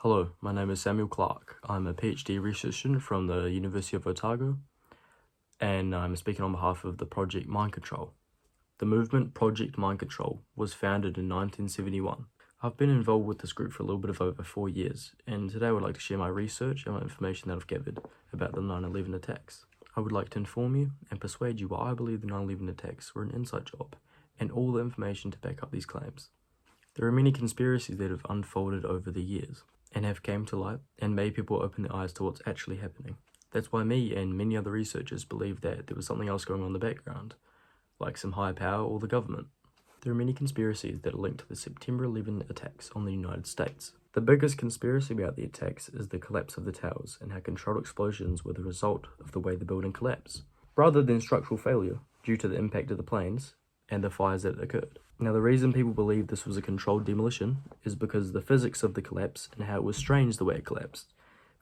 Hello, my name is Samuel Clark. I'm a PhD research student from the University of Otago, and I'm speaking on behalf of the Project Mind Control. The movement Project Mind Control was founded in 1971. I've been involved with this group for a little bit of over 4 years, and today I would like to share my research and my information that I've gathered about the 9/11 attacks. I would like to inform you and persuade you why I believe the 9/11 attacks were an inside job, and all the information to back up these claims. There are many conspiracies that have unfolded over the years and have came to light and made people open their eyes to what's actually happening. That's why me and many other researchers believe that there was something else going on in the background, like some higher power or the government. There are many conspiracies that are linked to the September 11 attacks on the United States. The biggest conspiracy about the attacks is the collapse of the towers and how controlled explosions were the result of the way the building collapsed, rather than structural failure due to the impact of the planes and the fires that occurred. Now, the reason people believe this was a controlled demolition is because of the physics of the collapse and how it was strange the way it collapsed.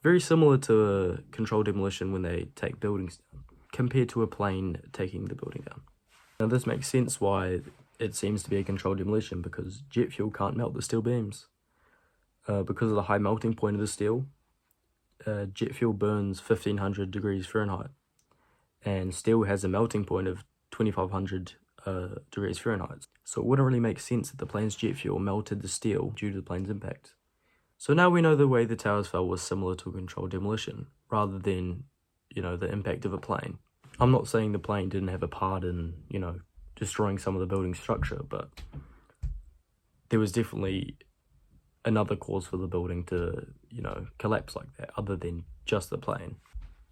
Very similar to a controlled demolition when they take buildings down, compared to a plane taking the building down. Now, this makes sense why it seems to be a controlled demolition, because jet fuel can't melt the steel beams. Because of the high melting point of the steel, jet fuel burns 1500 degrees Fahrenheit, and steel has a melting point of 2500 degrees Fahrenheit. So it wouldn't really make sense that the plane's jet fuel melted the steel due to the plane's impact. So now we know the way the towers fell was similar to a controlled demolition, rather than, the impact of a plane. I'm not saying the plane didn't have a part in, destroying some of the building structure, but there was definitely another cause for the building to, collapse like that, other than just the plane.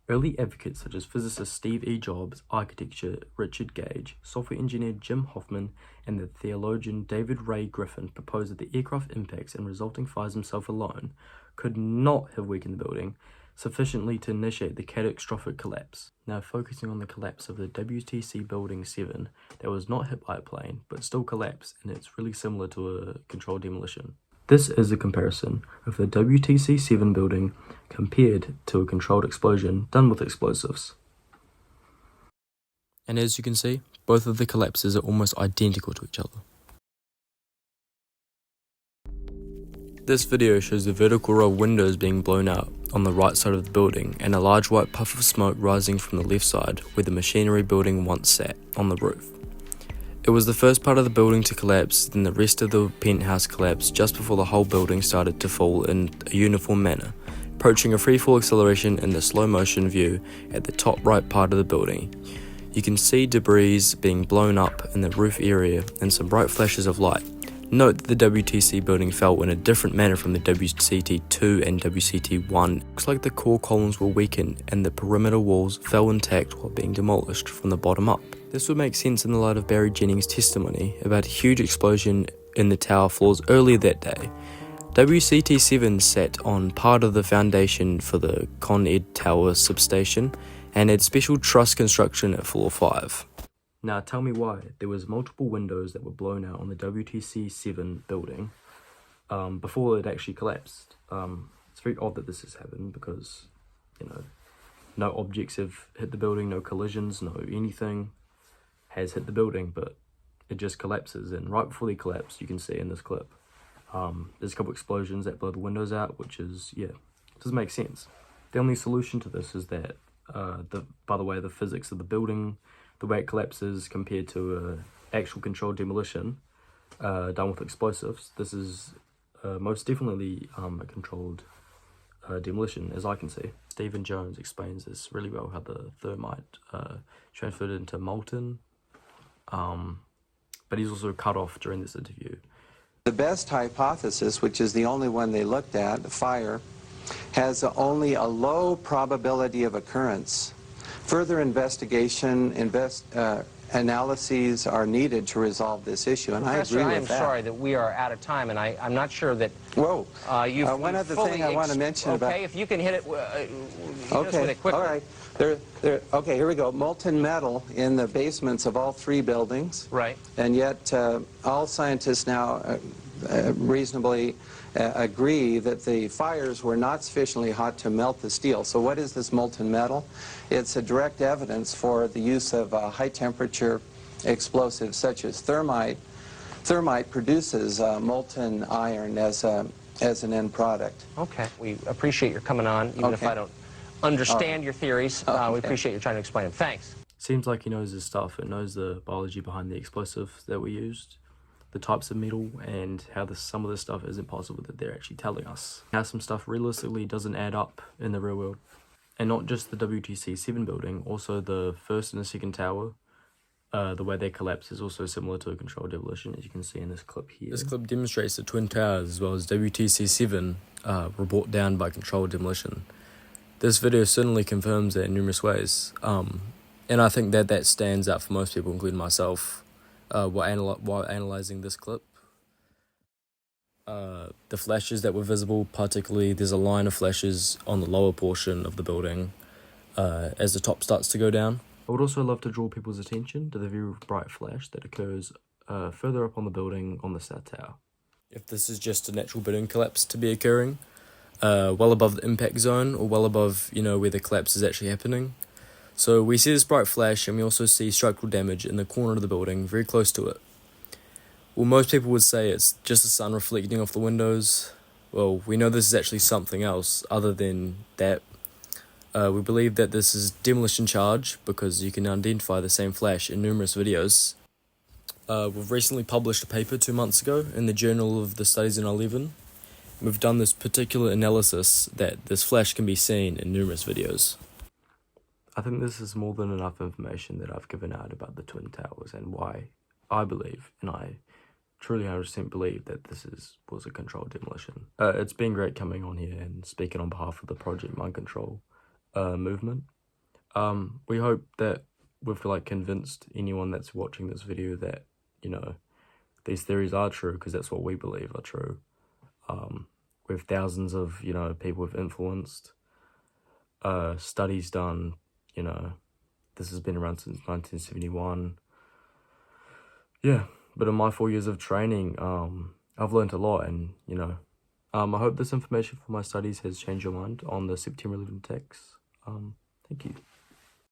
Early advocates such as physicist Steve E. Jobs, architecture Richard Gage, software engineer Jim Hoffman, and the theologian David Ray Griffin proposed that the aircraft impacts and resulting fires themselves alone could not have weakened the building sufficiently to initiate the catastrophic collapse. Now, focusing on the collapse of the WTC Building 7 that was not hit by a plane but still collapsed, and it's really similar to a controlled demolition. This is a comparison of the WTC 7 building compared to a controlled explosion done with explosives. And as you can see, both of the collapses are almost identical to each other. This video shows the vertical row of windows being blown out on the right side of the building and a large white puff of smoke rising from the left side where the machinery building once sat, on the roof. It was the first part of the building to collapse, then the rest of the penthouse collapsed just before the whole building started to fall in a uniform manner, approaching a freefall acceleration in the slow motion view at the top right part of the building. You can see debris being blown up in the roof area and some bright flashes of light. Note that the WTC building fell in a different manner from the WCT2 and WCT1. Looks like the core columns were weakened and the perimeter walls fell intact while being demolished from the bottom up. This would make sense in the light of Barry Jennings' testimony about a huge explosion in the tower floors earlier that day. WCT7 sat on part of the foundation for the Con Ed Tower substation and had special truss construction at floor 5. Now tell me why there was multiple windows that were blown out on the WTC7 building before it actually collapsed. It's very odd that this has happened because, no objects have hit the building, no collisions, no anything has hit the building, but it just collapses. And right before they collapse, you can see in this clip, there's a couple explosions that blow the windows out, which is, it doesn't make sense. The only solution to this is that, by the way, the physics of the building, the way it collapses compared to an actual controlled demolition done with explosives, this is most definitely a controlled demolition, as I can see. Stephen Jones explains this really well, how the thermite transferred into molten, but he's also cut off during this interview. The best hypothesis, which is the only one they looked at, fire, has only a low probability of occurrence. Further investigation, analyses are needed to resolve this issue, and Professor, I agree with that. I am sorry that we are out of time, and I'm not sure that you've one other thing I want to mention about... Okay, if you can hit it, okay, with it quickly. all right. Okay, here we go. Molten metal in the basements of all 3 buildings. Right. And yet all scientists now reasonably agree that the fires were not sufficiently hot to melt the steel. So what is this molten metal? It's a direct evidence for the use of high temperature explosives such as thermite. Thermite produces molten iron as a as an end product. Okay. We appreciate your coming on, even if Okay. I don't understand your theories. We Okay. appreciate you trying to explain them. Thanks. Seems like he knows his stuff and knows the biology behind the explosives that we used, the types of metal, and how some of this stuff isn't possible that they're actually telling us. How some stuff realistically doesn't add up in the real world. And not just the WTC-7 building, also the first and the second tower. The way they collapse is also similar to a controlled demolition, as you can see in this clip here. This clip demonstrates the Twin Towers as well as WTC-7 were brought down by controlled demolition. This video certainly confirms that in numerous ways, and I think that stands out for most people, including myself, while analysing this clip. The flashes that were visible, particularly there's a line of flashes on the lower portion of the building as the top starts to go down. I would also love to draw people's attention to the very bright flash that occurs further up on the building on the south tower. If this is just a natural building collapse to be occurring, well above the impact zone or well above, where the collapse is actually happening. So we see this bright flash and we also see structural damage in the corner of the building, very close to it. Well, most people would say it's just the sun reflecting off the windows. Well, we know this is actually something else other than that. We believe that this is demolition charge because you can identify the same flash in numerous videos. We've recently published a paper 2 months ago in the Journal of the Studies in 11. We've done this particular analysis that this flash can be seen in numerous videos. I think this is more than enough information that I've given out about the Twin Towers and why I believe, and I truly 100% believe, that this was a controlled demolition. It's been great coming on here and speaking on behalf of the Project Mind Control movement. We hope that we've convinced anyone that's watching this video that, these theories are true, because that's what we believe are true. With thousands of, people we've influenced, studies done, this has been around since 1971. Yeah, but in my 4 years of training, I've learned a lot, and, I hope this information from my studies has changed your mind on the September 11 attacks. Thank you.